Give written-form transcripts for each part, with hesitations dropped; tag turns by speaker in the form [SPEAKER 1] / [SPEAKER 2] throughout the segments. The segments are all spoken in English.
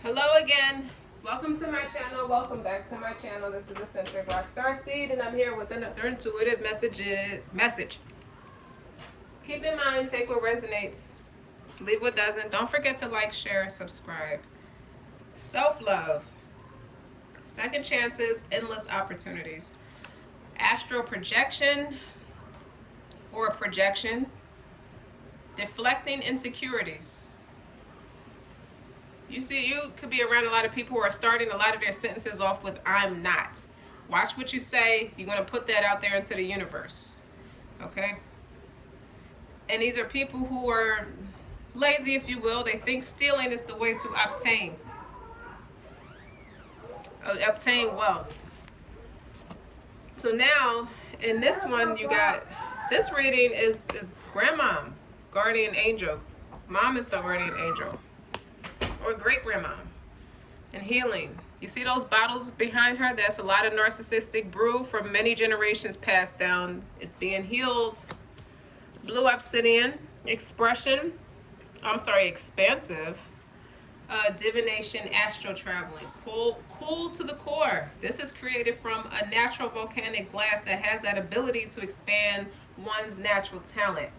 [SPEAKER 1] Hello again. Welcome to my channel. Welcome back to my channel. This is Eccentric RockStar'Seed, and I'm here with another intuitive message. Keep in mind, take what resonates, leave what doesn't. Don't forget to like, share, subscribe. Self-love, second chances, endless opportunities. Astral projection or projection, deflecting insecurities. You see, you could be around a lot of people who are starting a lot of their sentences off with "I'm not." Watch what you say. You're going to put that out there into the universe. Okay? And these are people who are lazy, if you will. They think stealing is the way to obtain wealth. So now, in this one, you got, this reading is grandmom, guardian angel. Mom is the guardian angel. Or great-grandma, and healing. You see those bottles behind her? That's a lot of narcissistic brew from many generations passed down. It's being healed. Blue obsidian, expansive, divination, astral traveling, cool to the core. This is created from a natural volcanic glass that has that ability to expand one's natural talent.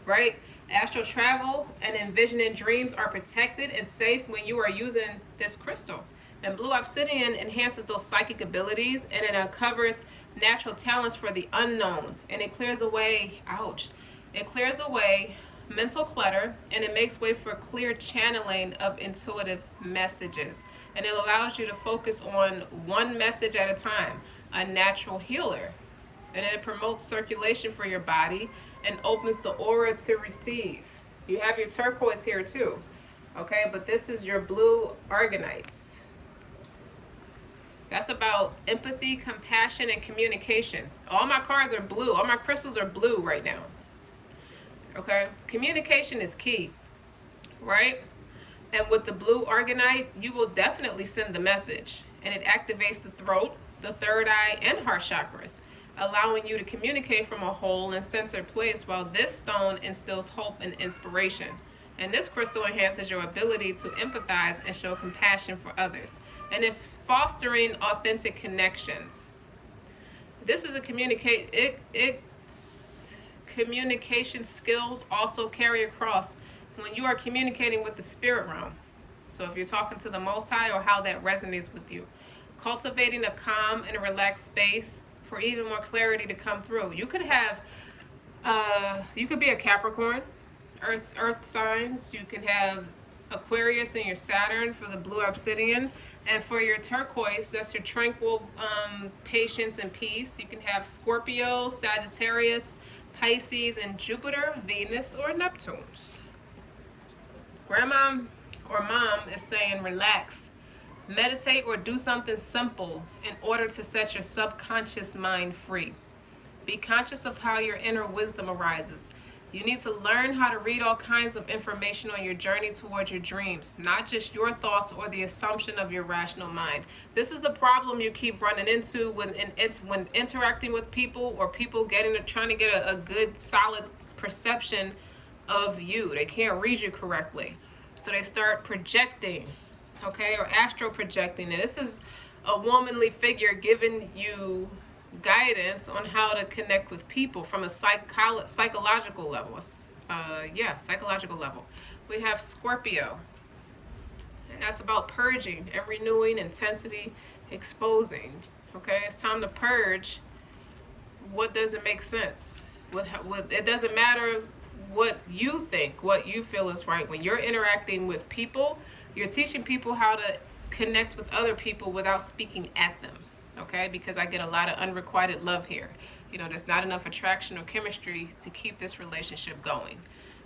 [SPEAKER 1] Right? Astral travel and envisioning dreams are protected and safe when you are using this crystal. And blue obsidian enhances those psychic abilities, and it uncovers natural talents for the unknown. And it clears away, it clears away mental clutter, and it makes way for clear channeling of intuitive messages. And it allows you to focus on one message at a time, a natural healer. And it promotes circulation for your body and opens the aura to receive. You have your turquoise here too, okay? But this is your blue argonites. That's about empathy, compassion, and communication. All my cards are blue. All my crystals are blue right now, okay? Communication is key, right? And with the blue argonite, you will definitely send the message. And it activates the throat, the third eye, and heart chakras, allowing you to communicate from a whole and centered place, while this stone instills hope and inspiration. And this crystal enhances your ability to empathize and show compassion for others. And it's fostering authentic connections. This is a communication skills also carry across when you are communicating with the spirit realm. So if you're talking to the Most High, or how that resonates with you. Cultivating a calm and a relaxed space for even more clarity to come through. You could have, you could be a Capricorn, earth signs. You can have Aquarius and your Saturn for the blue obsidian. And for your turquoise, that's your tranquil patience and peace. You can have Scorpio, Sagittarius, Pisces, and Jupiter, Venus, or Neptune's. Grandma or mom is saying relax. Meditate or do something simple in order to set your subconscious mind free. Be conscious of how your inner wisdom arises. You need to learn how to read all kinds of information on your journey towards your dreams, not just your thoughts or the assumption of your rational mind. This is the problem you keep running into when interacting with people, or people trying to get a good, solid perception of you. They can't read you correctly, so they start projecting. Okay, or astral projecting. And this is a womanly figure giving you guidance on how to connect with people from a psychological level. Psychological level. We have Scorpio, and that's about purging and renewing, intensity, exposing. Okay, it's time to purge what doesn't make sense. It doesn't matter what you think, what you feel is right. When you're interacting with people, you're teaching people how to connect with other people without speaking at them, okay? Because I get a lot of unrequited love here. You know, there's not enough attraction or chemistry to keep this relationship going,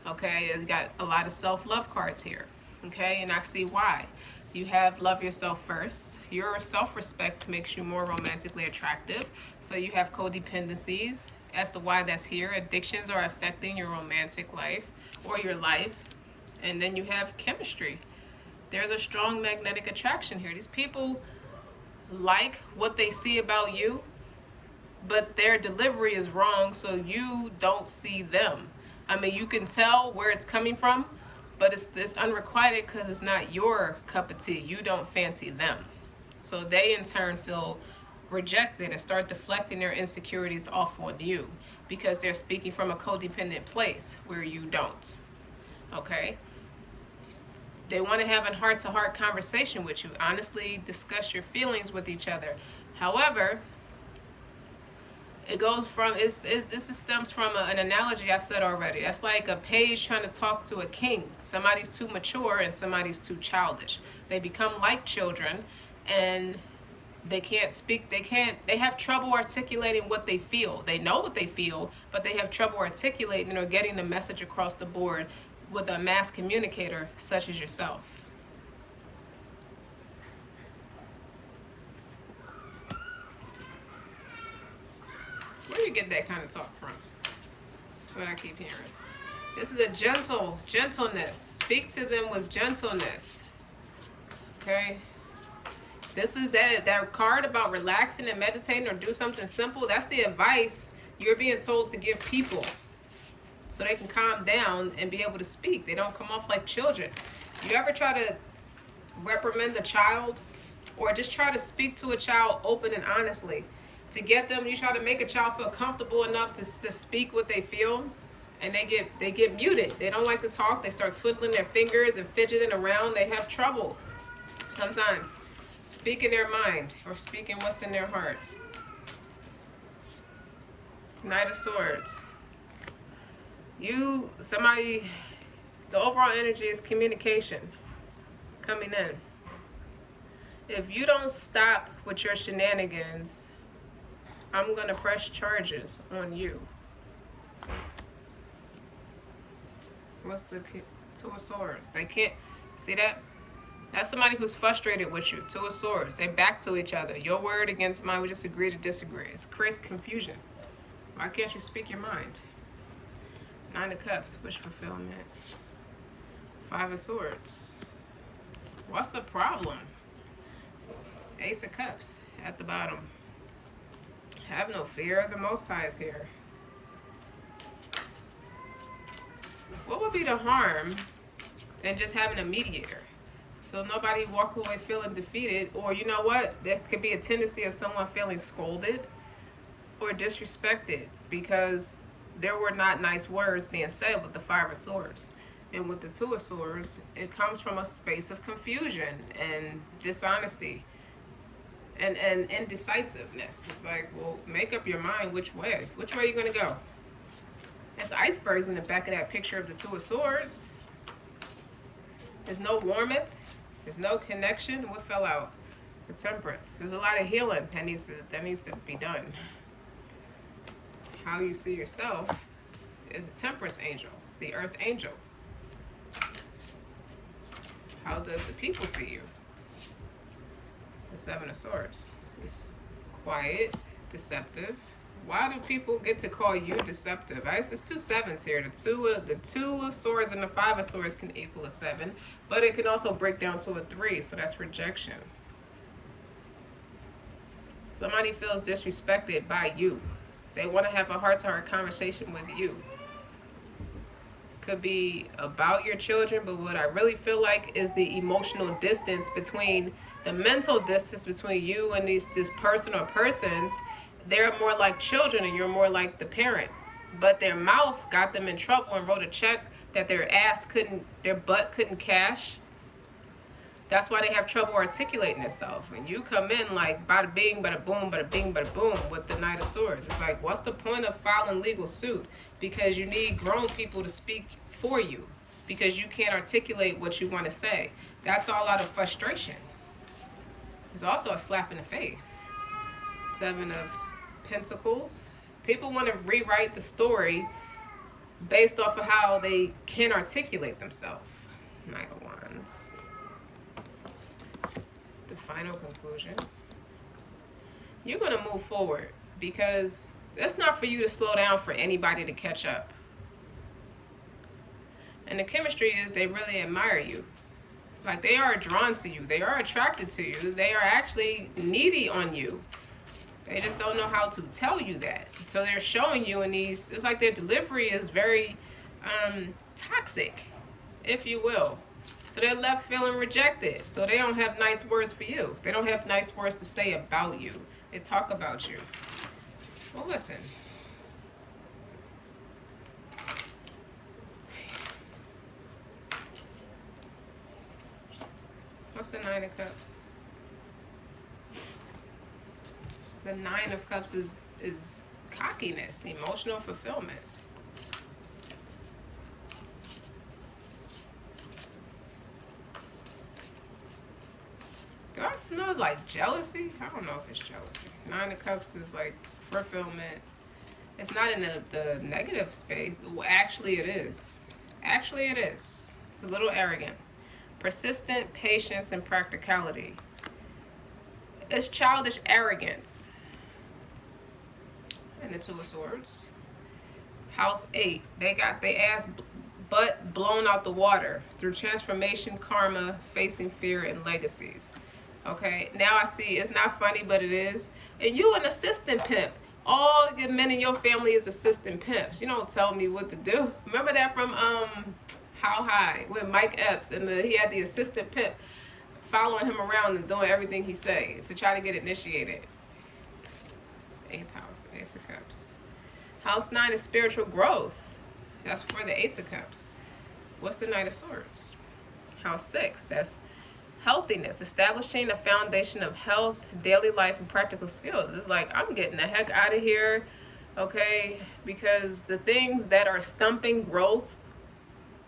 [SPEAKER 1] okay? You got a lot of self-love cards here, okay? And I see why. You have love yourself first. Your self-respect makes you more romantically attractive. So you have codependencies as to why that's here. Addictions are affecting your romantic life or your life. And then you have chemistry. There's a strong magnetic attraction here. These people like what they see about you, but their delivery is wrong, so you don't see them. I mean, you can tell where it's coming from but it's unrequited because it's not your cup of tea. You don't fancy them. So they in turn feel rejected and start deflecting their insecurities off on you because they're speaking from a codependent place where you don't. Okay? They want to have a heart-to-heart conversation with you. Honestly discuss your feelings with each other. However, it goes from, this stems from an analogy I said already. That's like a page trying to talk to a king. Somebody's too mature and somebody's too childish. They become like children and they can't speak, they have trouble articulating what they feel. They know what they feel, but they have trouble articulating or getting the message across the board with a mass communicator such as yourself. Where do you get that kind of talk from? That's what I keep hearing. This is a gentleness. Speak to them with gentleness. Okay? This is that card about relaxing and meditating or do something simple. That's the advice you're being told to give people so they can calm down and be able to speak. They don't come off like children. You ever try to reprimand a child or just try to speak to a child open and honestly? To get them, you try to make a child feel comfortable enough to speak what they feel, and they get muted. They don't like to talk. They start twiddling their fingers and fidgeting around. They have trouble sometimes speaking their mind or speaking what's in their heart. Knight of Swords. The overall energy is communication coming in. If you don't stop with your shenanigans, I'm going to press charges on you. What's the Two of Swords? They can't, see that? That's somebody who's frustrated with you. Two of Swords. They back to each other. Your word against mine. We just agree to disagree. It's creates confusion. Why can't you speak your mind? Nine of Cups. Wish fulfillment. Five of Swords. What's the problem? Ace of Cups at the bottom. Have no fear. The Most High is here. What would be the harm in just having a mediator? So nobody walk away feeling defeated, or you know what? There could be a tendency of someone feeling scolded or disrespected because there were not nice words being said with the Five of Swords. And with the Two of Swords, it comes from a space of confusion and dishonesty and indecisiveness. It's like, well, make up your mind which way. Which way are you going to go? There's icebergs in the back of that picture of the Two of Swords. There's no warmth. There's no connection. What fell out? The Temperance. There's a lot of healing that needs to be done. How you see yourself is a Temperance angel, the Earth angel. How does the people see you? The Seven of Swords. It's quiet, deceptive. Why do people get to call you deceptive? It's two sevens here. The two of Swords and the Five of Swords can equal a 7, but it can also break down to a 3, so that's rejection. Somebody feels disrespected by you. They want to have a heart-to-heart conversation with you. Could be about your children, but what I really feel like is the emotional distance between, the mental distance between you and this person or persons. They're more like children and you're more like the parent. But their mouth got them in trouble and wrote a check that their butt couldn't cash. That's why they have trouble articulating themselves. When you come in like bada bing, bada boom, bada bing, bada boom with the Knight of Swords. It's like, what's the point of filing legal suit? Because you need grown people to speak for you. Because you can't articulate what you want to say. That's all out of frustration. It's also a slap in the face. Seven of Pentacles. People want to rewrite the story based off of how they can articulate themselves. Knight of Wands. The final conclusion. You're going to move forward because that's not for you to slow down for anybody to catch up. And the chemistry is they really admire you. Like they are drawn to you. They are attracted to you. They are actually needy on you. They just don't know how to tell you that. So they're showing you in these, it's like their delivery is very toxic. if you will. So they're left feeling rejected. So they don't have nice words for you. They don't have nice words to say about you. They talk about you. Well, listen. What's the Nine of Cups? The Nine of Cups is cockiness, emotional fulfillment. Do I smell like jealousy? I don't know if it's jealousy. Nine of Cups is like fulfillment. It's not in the negative space. Well, actually it is. Actually it is. It's a little arrogant. Persistent, patience, and practicality. It's childish arrogance. And the Two of Swords. House 8. They got their ass butt blown out the water through transformation, karma, facing fear, and legacies. Okay, now I see it's not funny, but it is. And you an assistant pimp. All the men in your family is assistant pimps. You don't tell me what to do. Remember that from How High with Mike Epps, and he had the assistant pimp following him around and doing everything he said to try to get initiated. 8th house, Ace of Cups. House 9 is spiritual growth. That's for the Ace of Cups. What's the Knight of Swords? House 6, that's healthiness, establishing a foundation of health, daily life, and practical skills. It's like, I'm getting the heck out of here, okay? Because the things that are stumping growth,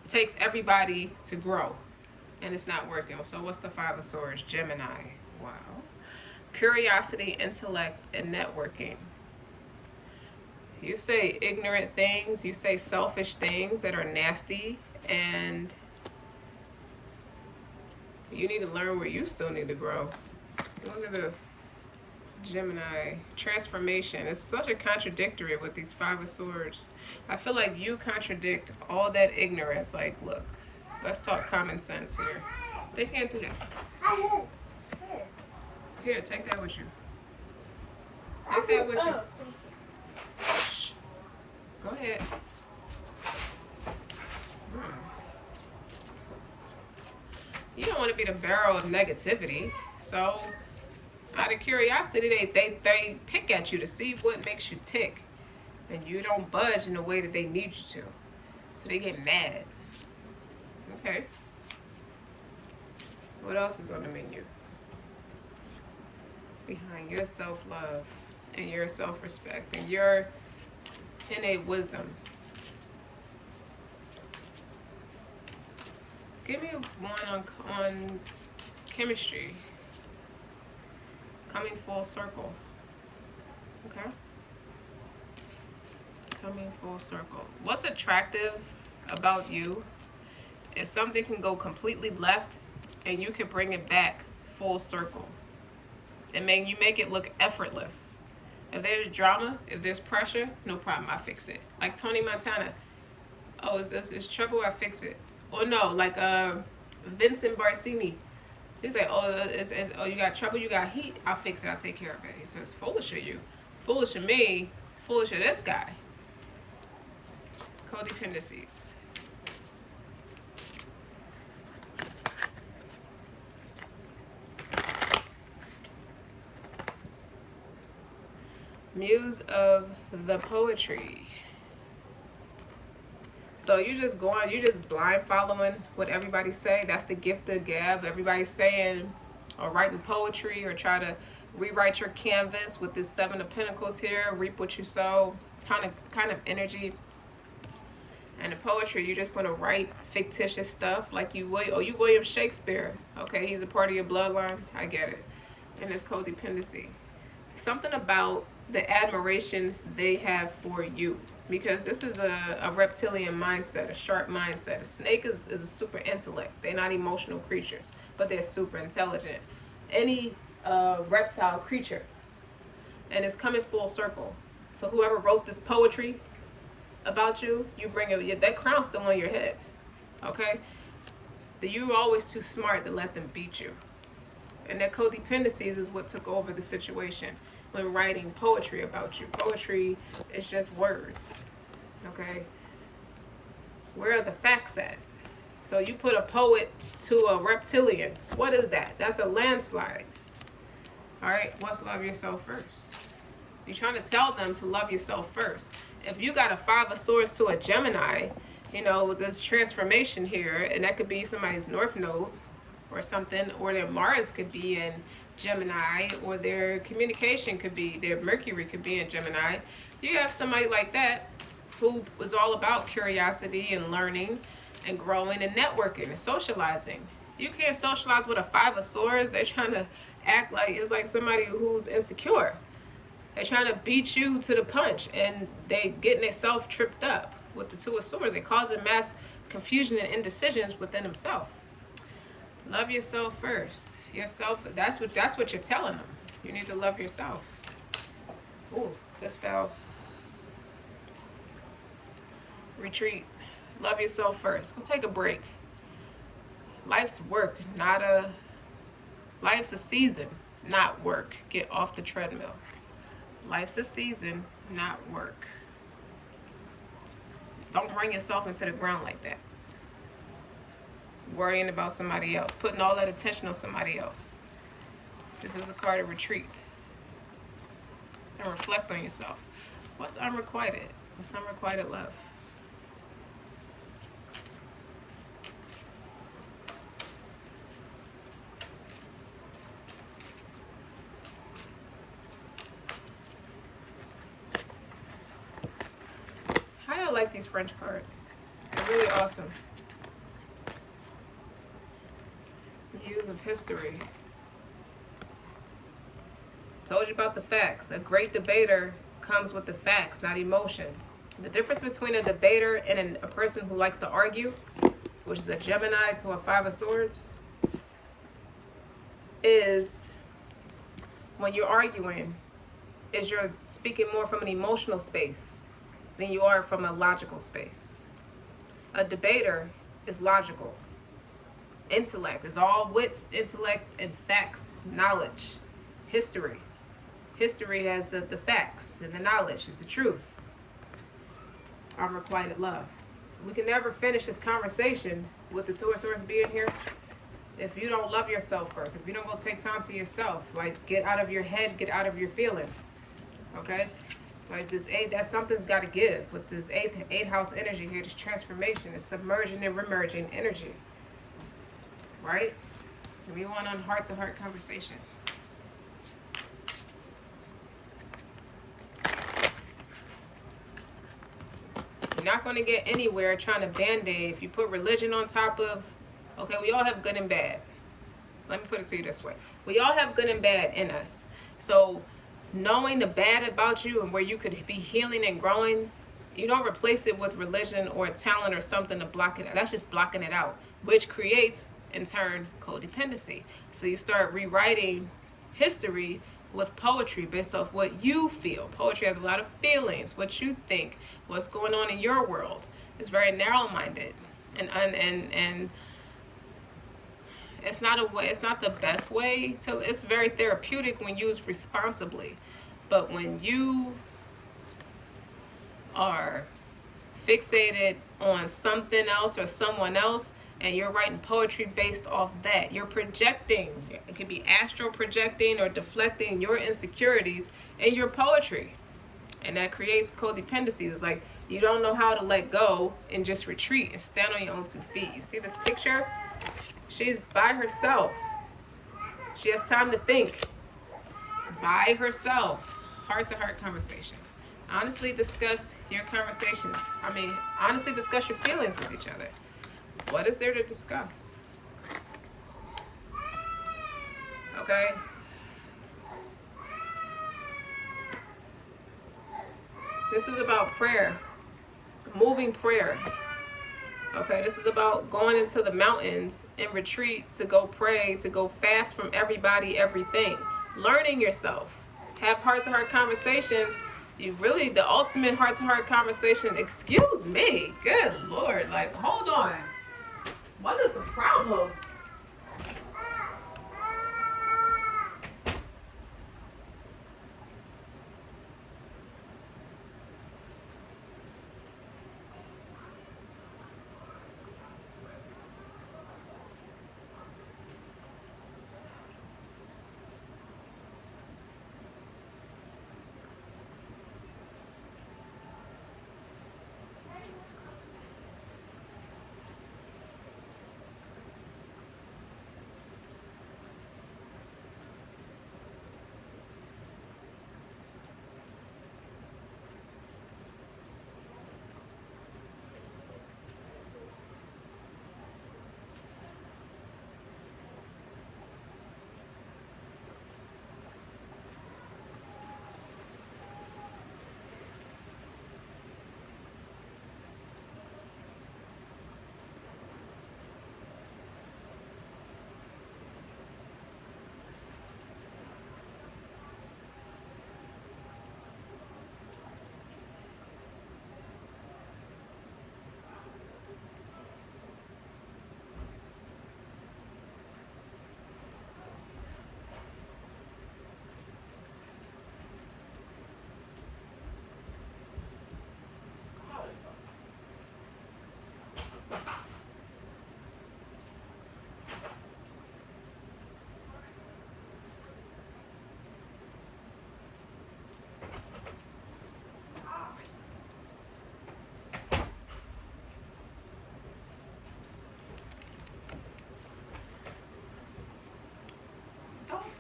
[SPEAKER 1] it takes everybody to grow, and it's not working. So what's the Five of Swords? Gemini. Wow. Curiosity, intellect, and networking. You say ignorant things, you say selfish things that are nasty, and you need to learn where you still need to grow. Look at this. Gemini. Transformation. It's such a contradictory with these Five of Swords. I feel like you contradict all that ignorance. Like, look, let's talk common sense here. They can't do that. Here, take that with you. Take that with you. Shh. Go ahead. You don't want to be the barrel of negativity. So, out of curiosity, they pick at you to see what makes you tick. And you don't budge in the way that they need you to. So they get mad. Okay. What else is on the menu? Behind your self-love and your self-respect and your innate wisdom. Give me one on chemistry. Coming full circle. Okay? Coming full circle. What's attractive about you is something can go completely left and you can bring it back full circle. And you make it look effortless. If there's drama, if there's pressure, no problem, I fix it. Like Tony Montana. Oh, it's trouble, I fix it. Or no, like Vincent Barcini. He's like, oh, you got trouble, you got heat, I'll fix it, I'll take care of it. He says, foolish of you. Foolish of me, foolish of this guy. Codependencies. Muse of the poetry. So you just blind following what everybody say. That's the gift of gab. Everybody's saying or writing poetry or try to rewrite your canvas with this Seven of Pentacles here. Reap what you sow. Kind of energy. And the poetry, you're just gonna write fictitious stuff like you William Shakespeare. Okay, he's a part of your bloodline. I get it. And it's codependency. Something about the admiration they have for you, because this is a reptilian mindset, a sharp mindset. A snake is a super intellect. They're not emotional creatures, but they're super intelligent. Any reptile creature, and it's coming full circle. So whoever wrote this poetry about you, you bring it. That crown's still on your head. Okay, you're always too smart to let them beat you. And that codependencies is what took over the situation when writing poetry about you. Poetry is just words, okay? Where are the facts at? So you put a poet to a reptilian. What is that? That's a landslide. All right, what's love yourself first? You're trying to tell them to love yourself first. If you got a 5 of Swords to a Gemini, you know, there's transformation here, and that could be somebody's North Node or something, or their Mars could be in Gemini, or their communication could be, their Mercury could be in Gemini. You have somebody like that who was all about curiosity and learning and growing and networking and socializing. You can't socialize with a 5 of Swords. They're trying to act like it's like somebody who's insecure. They're trying to beat you to the punch, and they getting themselves tripped up with the 2 of Swords. They're causing mass confusion and indecisions within themselves. Love yourself first. Yourself, that's what you're telling them. You need to love yourself. Ooh, this fell. Retreat. Love yourself first. We'll take a break. Life's work, life's a season, not work. Get off the treadmill. Life's a season, not work. Don't bring yourself into the ground like that. Worrying about somebody else, putting all that attention on somebody else. This is a card of retreat. And reflect on yourself. What's unrequited? What's unrequited love? How y'all like these French cards? They're really awesome. Views of history. Told you about the facts. A great debater comes with the facts, not emotion. The difference between a debater and a person who likes to argue, which is a Gemini to a 5 of Swords, is when you're arguing, is you're speaking more from an emotional space than you are from a logical space. A debater is logical. Intellect is all wits, intellect, and facts, knowledge, history. History has the facts, and the knowledge is the truth. Unrequited love. We can never finish this conversation with the 2 of Swords being here if you don't love yourself first. If you don't go take time to yourself, like get out of your head, get out of your feelings. Okay? Like this 8, that something's got to give with this 8th house energy here. This transformation, this submerging and remerging energy. Right? We want on heart-to-heart conversation. You're not going to get anywhere trying to band-aid. If you put religion on top of, okay, we all have good and bad. Let me put it to you this way. We all have good and bad in us. So knowing the bad about you and where you could be healing and growing, you don't replace it with religion or a talent or something to block it out. That's just blocking it out, which creates, in turn, codependency. So you start rewriting history with poetry based off what you feel. Poetry has a lot of feelings, what you think, what's going on in your world. It's very narrow-minded, and it's not a way. It's not the best way to. It's very therapeutic when used responsibly, but when you are fixated on something else or someone else, and you're writing poetry based off that, you're projecting. It could be astral projecting or deflecting your insecurities in your poetry. And that creates codependencies. It's like you don't know how to let go and just retreat and stand on your own 2 feet. You see this picture? She's by herself. She has time to think. By herself. Heart-to-heart conversation. Honestly discuss your conversations. Honestly discuss your feelings with each other. What is there to discuss? Okay? This is about prayer. Moving prayer. Okay, this is about going into the mountains and retreat to go pray, to go fast from everybody, everything. Learning yourself. Have heart-to-heart conversations. You really, the ultimate heart-to-heart conversation, excuse me, good Lord, like, hold on. What is the problem?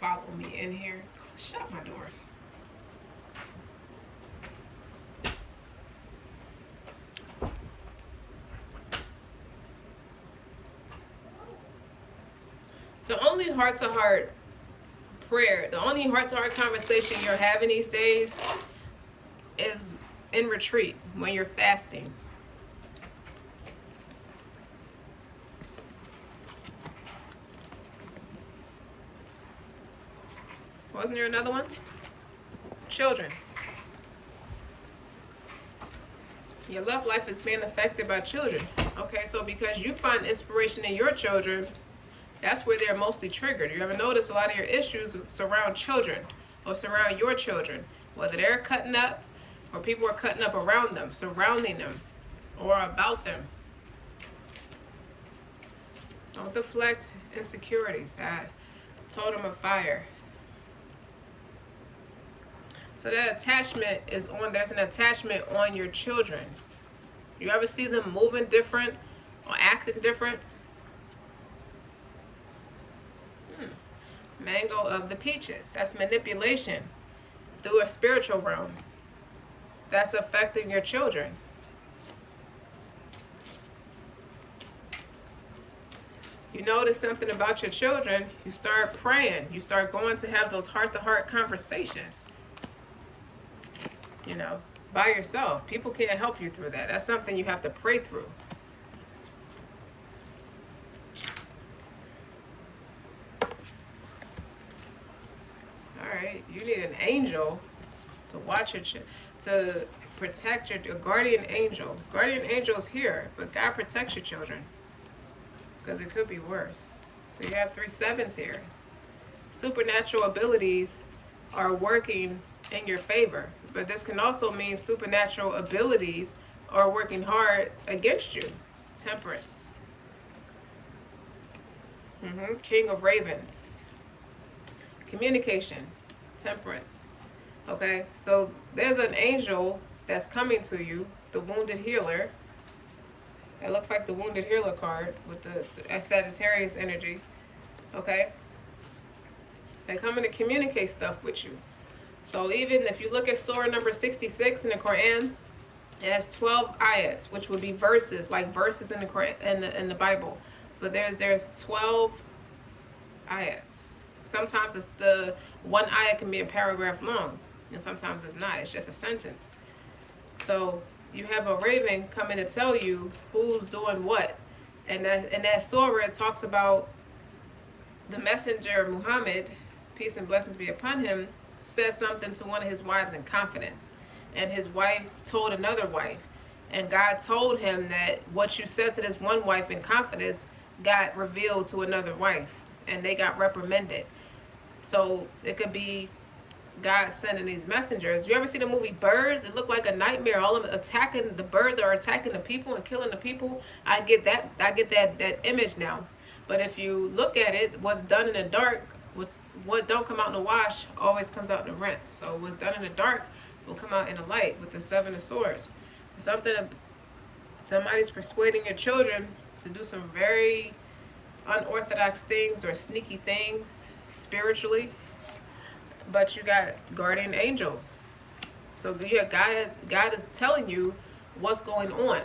[SPEAKER 1] follow me in here. Shut my door. The only heart-to-heart prayer, the only heart-to-heart conversation you're having these days is in retreat when you're fasting. Wasn't there another one? Children. Your love life is being affected by children. Okay, so because you find inspiration in your children, that's where they're mostly triggered. You ever notice a lot of your issues surround children or surround your children, whether they're cutting up or people are cutting up around them, surrounding them, or about them. Don't deflect insecurities. Totem of fire. So that attachment is on, there's an attachment on your children. You ever see them moving different or acting different? Mango of the peaches. That's manipulation through a spiritual realm. That's affecting your children. You notice something about your children, you start praying. You start going to have those heart-to-heart conversations. You know, by yourself. People can't help you through that. That's something you have to pray through. Alright, you need an angel to watch your to protect your guardian angel. Guardian angel's here, but God protects your children. Because it could be worse. So you have 3 sevens here. Supernatural abilities are working in your favor. But this can also mean supernatural abilities are working hard against you. Temperance. King of Ravens. Communication. Temperance. Okay, so there's an angel that's coming to you, the wounded healer. It looks like the wounded healer card with the Sagittarius energy. Okay, they're coming to communicate stuff with you. So even if you look at surah number 66 in the Quran, it has 12 ayats, which would be verses, like verses in the Quran, in the Bible. But there's 12 ayats. Sometimes it's the one ayat can be a paragraph long, and sometimes it's not. It's just a sentence. So you have a raven coming to tell you who's doing what, and that surah it talks about the messenger Muhammad, peace and blessings be upon him, said something to one of his wives in confidence, and his wife told another wife, and God told him that what you said to this one wife in confidence got revealed to another wife, and they got reprimanded. So it could be God sending these messengers. You ever see the movie Birds? It looked like a nightmare. All of them attacking, the birds are attacking the people and killing the people. I get that image now. But if you look at it, what's done in the dark, what don't come out in the wash always comes out in the rinse. So what's done in the dark will come out in the light with the 7 of Swords. Somebody's persuading your children to do some very unorthodox things or sneaky things spiritually. But you got guardian angels. So God is telling you what's going on,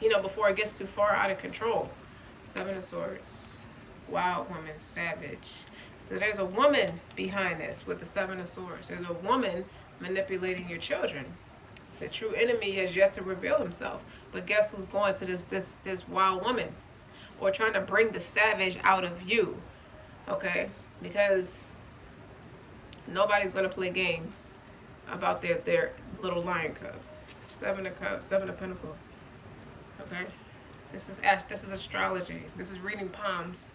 [SPEAKER 1] you know, before it gets too far out of control. 7 of Swords. Wild woman, savage. So there's a woman behind this with the 7 of Swords. There's a woman manipulating your children. The true enemy has yet to reveal himself. But guess who's going to this wild woman? Or trying to bring the savage out of you. Okay? Because nobody's going to play games about their little lion cubs. 7 of Cups, 7 of Pentacles. Okay? This is astrology. This is reading palms.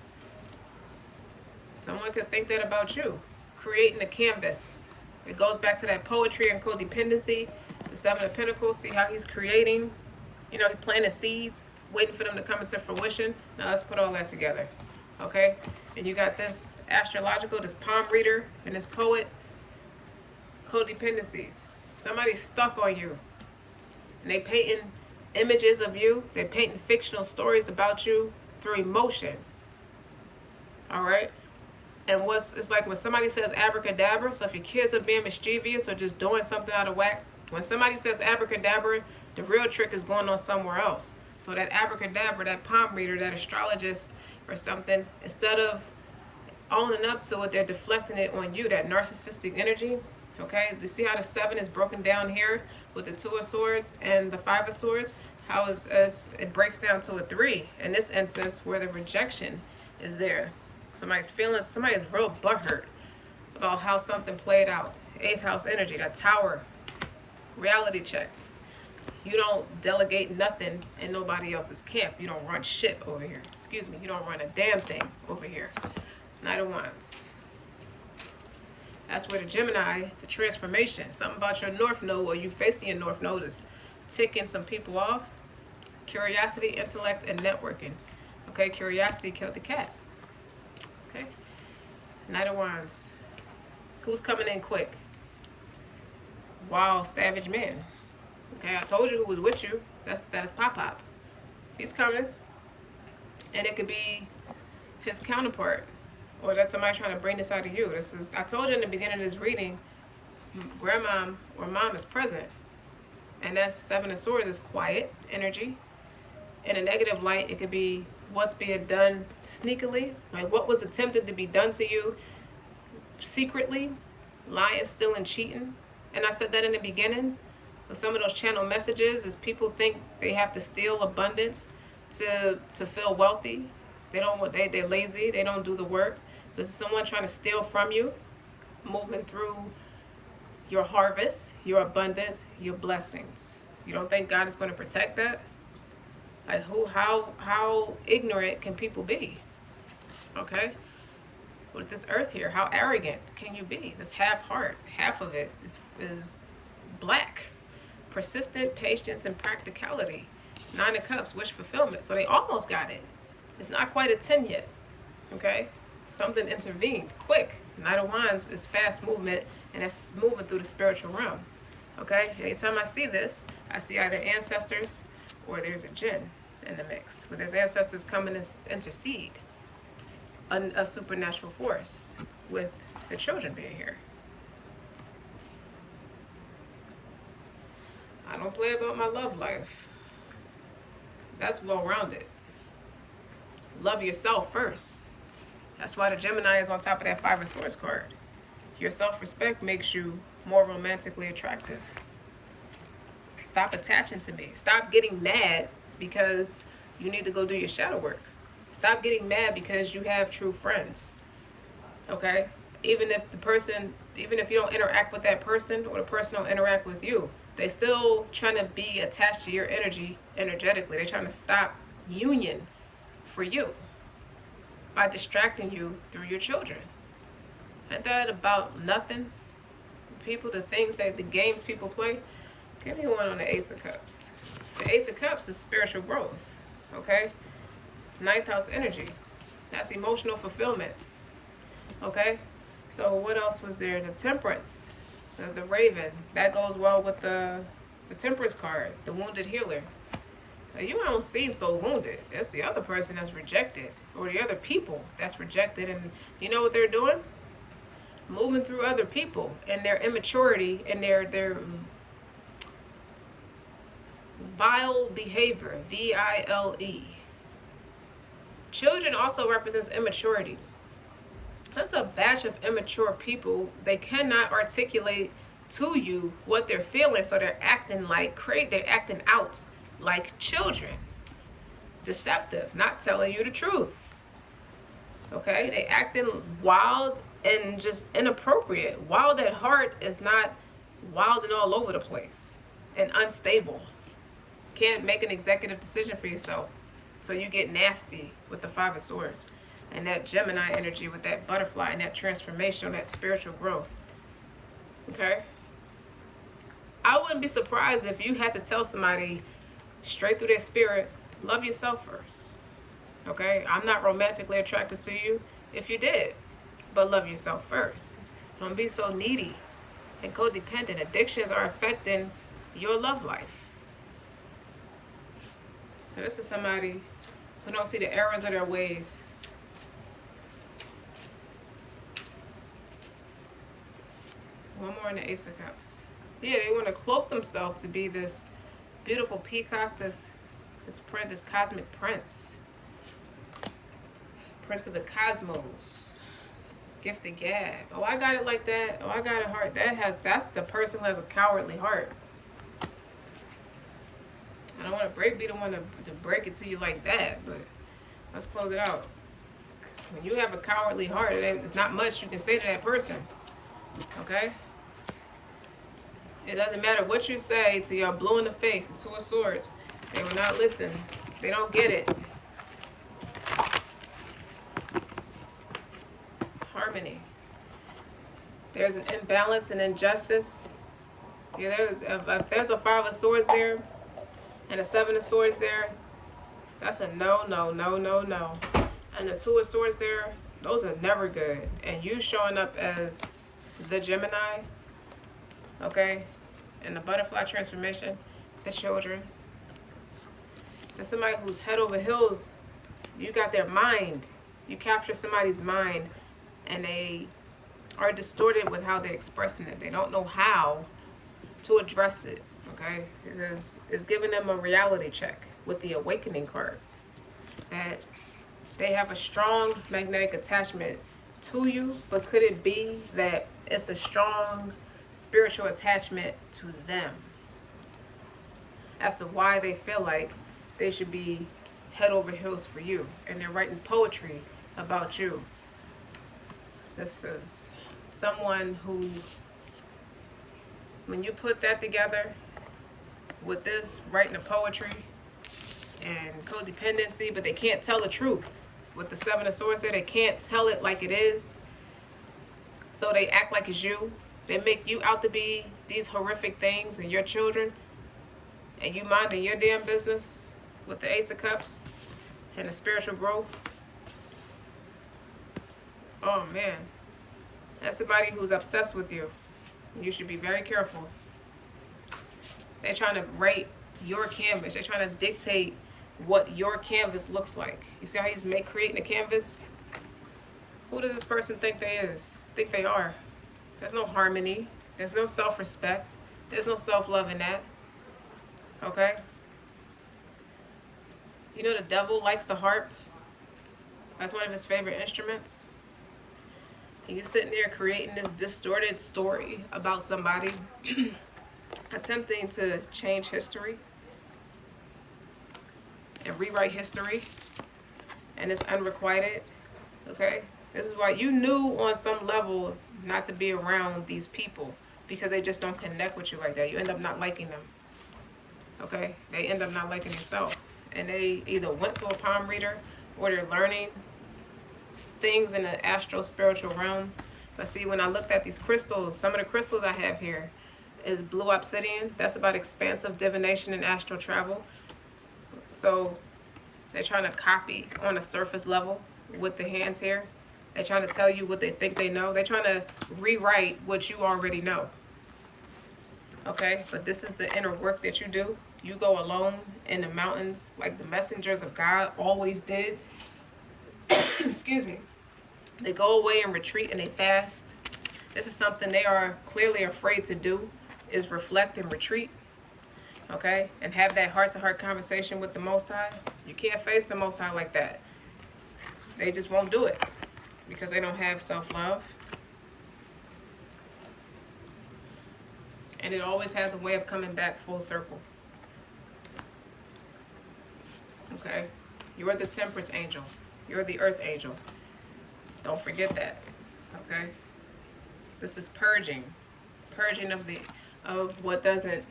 [SPEAKER 1] Someone could think that about you. Creating a canvas. It goes back to that poetry and codependency. The 7 of Pentacles. See how he's creating? You know, he's planting seeds, waiting for them to come into fruition. Now let's put all that together. Okay? And you got this astrological, this palm reader, and this poet. Codependencies. Somebody's stuck on you. And they painting images of you. They're painting fictional stories about you through emotion. Alright? And it's like when somebody says abracadabra, so if your kids are being mischievous or just doing something out of whack, when somebody says abracadabra, the real trick is going on somewhere else. So that abracadabra, that palm reader, that astrologist or something, instead of owning up to it, they're deflecting it on you, that narcissistic energy. Okay, you see how the 7 is broken down here with the 2 of swords and the 5 of swords? How it breaks down to a 3 in this instance where the rejection is there. Somebody's real butthurt about how something played out. 8th house energy, that tower, reality check. You don't delegate nothing in nobody else's camp. You don't run shit over here. Excuse me, you don't run a damn thing over here. Knight of Wands. That's where the Gemini, the transformation, something about your North Node or you facing your North Node is ticking some people off. Curiosity, intellect, and networking. Okay, curiosity killed the cat. Okay, Knight of Wands. Who's coming in quick? Wild, savage man. Okay, I told you who was with you. That's Pop. He's coming. And it could be his counterpart. Or that's somebody trying to bring this out of you. I told you in the beginning of this reading, grandma or mom is present. And that 7 of Swords is quiet energy. In a negative light, it could be what's being done sneakily. Like what was attempted to be done to you secretly. Lying, stealing, cheating. And I said that in the beginning. With some of those channel messages is people think they have to steal abundance to feel wealthy. They're lazy. They don't do the work. So it's someone trying to steal from you, moving through your harvest, your abundance, your blessings. You don't think God is going to protect that? Like how ignorant can people be? Okay? With this earth here, how arrogant can you be? This half heart, half of it is black. Persistent, patience, and practicality. 9 of Cups, wish fulfillment. So they almost got it. It's not quite a 10 yet. Okay? Something intervened quick. Knight of Wands is fast movement, and it's moving through the spiritual realm. Okay? Anytime I see this, I see either ancestors or there's a jinn in the mix. But there's ancestors coming to intercede. A supernatural force with the children being here. I don't play about my love life. That's well-rounded. Love yourself first. That's why the Gemini is on top of that 5 of Swords card. Your self-respect makes you more romantically attractive. Stop attaching to me. Stop getting mad because you need to go do your shadow work. Stop getting mad because you have true friends. Okay? Even if you don't interact with that person or the person don't interact with you, they still trying to be attached to your energy energetically. They're trying to stop union for you by distracting you through your children. Ain't that about nothing? People, the games people play. Give me one on the Ace of Cups. The Ace of Cups is spiritual growth. Okay? 9th house energy. That's emotional fulfillment. Okay? So what else was there? The Temperance. The Raven. That goes well with the Temperance card. The Wounded Healer. Now, you don't seem so wounded. That's the other person that's rejected. Or the other people that's rejected. And you know what they're doing? Moving through other people and their immaturity and their vile behavior. V-I-L-E. Children also represents immaturity. That's a batch of immature people. They cannot articulate to you what they're feeling, so they're acting out like children. Deceptive, not telling you the truth. Okay? They acting wild and just inappropriate. Wild at heart is not wild and all over the place and unstable. Can't make an executive decision for yourself. So you get nasty with the 5 of Swords. And that Gemini energy with that butterfly and that transformation, that spiritual growth. Okay? I wouldn't be surprised if you had to tell somebody straight through their spirit, love yourself first. Okay? I'm not romantically attracted to you if you did. But love yourself first. Don't be so needy and codependent. Addictions are affecting your love life. So this is somebody who don't see the errors of their ways. One more in the Ace of Cups. Yeah, they want to cloak themselves to be this beautiful peacock, this prince, this cosmic prince. Prince of the cosmos. Gifted gab. Oh, I got it like that. Oh, I got a heart. That's the person who has a cowardly heart. I don't want to be the one to break it to you like that, but let's close it out. When you have a cowardly heart, it's not much you can say to that person. Okay? It doesn't matter what you say to your blue in the face, the Two of Swords. They will not listen. They don't get it. Harmony. There's an imbalance and injustice. Yeah, there's a Five of Swords there and a Seven of Swords there. That's a no, no, no, no, no. And the Two of Swords there, those are never good. And you showing up as the Gemini, okay? And the butterfly transformation, the children. There's somebody who's head over heels. You got their mind. You capture somebody's mind and they are distorted with how they're expressing it. They don't know how to address it, okay? Because it's giving them a reality check with the Awakening card. That they have a strong magnetic attachment to you, but could it be that it's a strong spiritual attachment to them as to why they feel like they should be head over heels for you, and they're writing poetry about you. This is someone who, when you put that together with this, writing the poetry and codependency, but they can't tell the truth. With the Seven of Swords there, they can't tell it like it is. So they act like it's you. They make you out to be these horrific things and your children. And you minding your damn business with the Ace of Cups and the spiritual growth. Oh man. That's somebody who's obsessed with you. You should be very careful. They're trying to write your canvas. They're trying to dictate what your canvas looks like. You see how he's creating a canvas? Who does this person think they are? There's no harmony. There's no self-respect. There's no self-love in that. Okay? You know the devil likes the harp? That's one of his favorite instruments. And you're sitting there creating this distorted story about somebody, attempting to change history and rewrite history, and it's unrequited. Okay? This is why you knew on some level not to be around these people, because they just don't connect with you like that. You end up not liking them. Okay? They end up not liking yourself. And they either went to a palm reader or they're learning things in the astral spiritual realm. But see, when I looked at these crystals, some of the crystals I have here is blue obsidian. That's about expansive divination and astral travel. So they're trying to copy on a surface level with the hands here. They're trying to tell you what they think they know. They're trying to rewrite what you already know. Okay? But this is the inner work that you do. You go alone in the mountains like the messengers of God always did. Excuse me. They go away and retreat and they fast. This is something they are clearly afraid to do, is reflect and retreat. Okay? And have that heart-to-heart conversation with the Most High. You can't face the Most High like that. They just won't do it because they don't have self-love. And it always has a way of coming back full circle. Okay? You're the temperance angel. You're the earth angel. Don't forget that. Okay? This is purging. Purging of what doesn't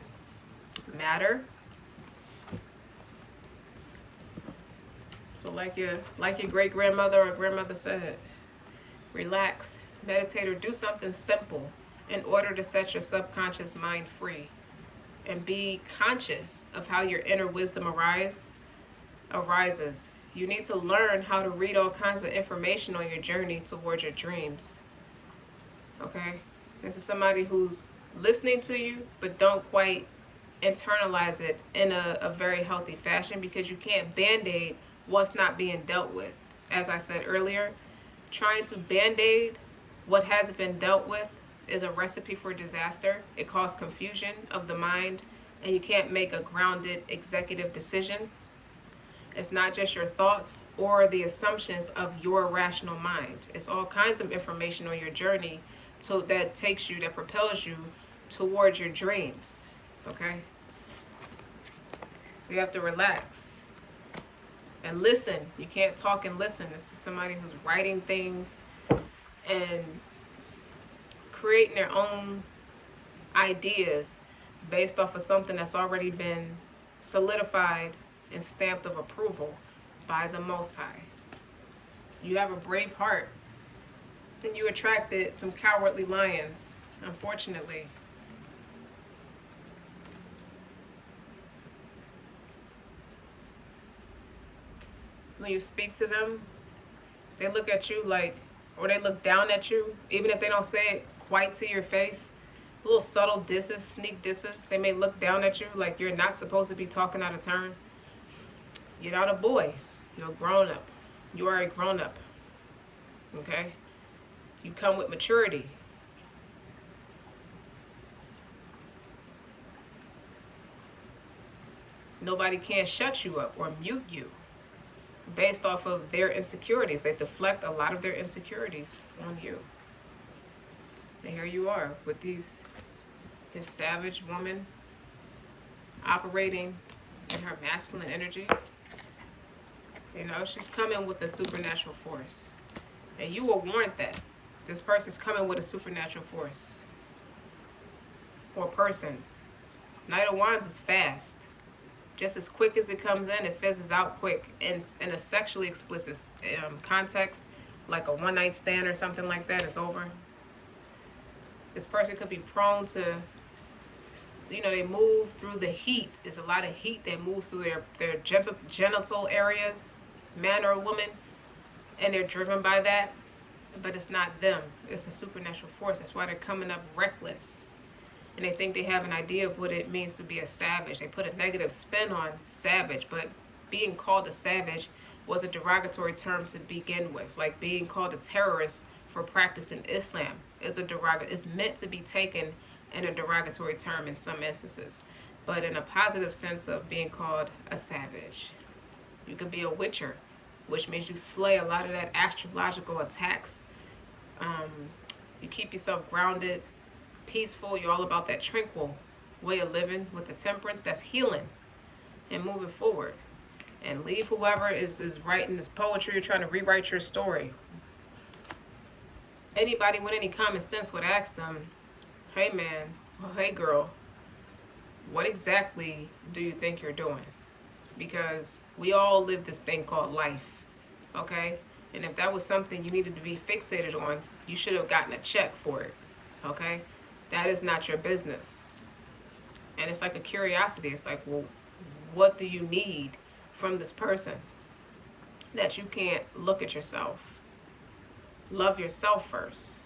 [SPEAKER 1] matter. So like your great grandmother or grandmother said, relax, meditate, or do something simple in order to set your subconscious mind free. And be conscious of how your inner wisdom arises. You need to learn how to read all kinds of information on your journey towards your dreams. Okay? This is somebody who's listening to you, but don't quite internalize it in a very healthy fashion, because you can't band-aid what's not being dealt with. As I said earlier, trying to band-aid what hasn't been dealt with is a recipe for disaster. It causes confusion of the mind, and you can't make a grounded executive decision. It's not just your thoughts or the assumptions of your rational mind. It's all kinds of information on your journey that takes you, that propels you towards your dreams. Okay? So you have to relax and listen. You can't talk and listen. This is somebody who's writing things and creating their own ideas based off of something that's already been solidified and stamped of approval by the Most High. You have a brave heart, and you attracted some cowardly lions, unfortunately. When you speak to them, they look at you like, or they look down at you, even if they don't say it quite to your face. Little subtle disses, sneak disses. They may look down at you like you're not supposed to be talking out of turn. You're not a boy. You're a grown-up. You are a grown-up. Okay? You come with maturity. Nobody can shut you up or mute you based off of their insecurities. They deflect a lot of their insecurities on you. And here you are with this savage woman operating in her masculine energy. You know, she's coming with a supernatural force. And you were warned that this person's coming with a supernatural force. Or persons. Knight of Wands is fast. Just as quick as it comes in, it fizzes out quick. In a sexually explicit context, like a one-night stand or something like that, it's over. This person could be prone to, you know, they move through the heat. There's a lot of heat that moves through their genital areas, man or woman, and they're driven by that. But it's not them. It's a supernatural force. That's why they're coming up reckless. And they think they have an idea of what it means to be a savage. They put a negative spin on savage, but being called a savage was a derogatory term to begin with. Like being called a terrorist for practicing Islam is it's meant to be taken in a derogatory term in some instances, but in a positive sense of being called a savage. You could be a witcher, which means you slay a lot of that astrological attacks. You keep yourself grounded, peaceful. You're all about that tranquil way of living with the temperance. That's healing and moving forward. And leave whoever is writing this poetry or trying to rewrite your story. Anybody with any common sense would ask them, hey man, or hey girl, what exactly do you think you're doing? Because we all live this thing called life, okay? And if that was something you needed to be fixated on, you should have gotten a check for it, okay? That is not your business. And it's like a curiosity. It's like, well, what do you need from this person that you can't look at yourself? Love yourself first.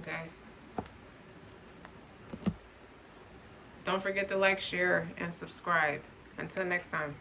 [SPEAKER 1] Okay? Don't forget to like, share, and subscribe. Until next time.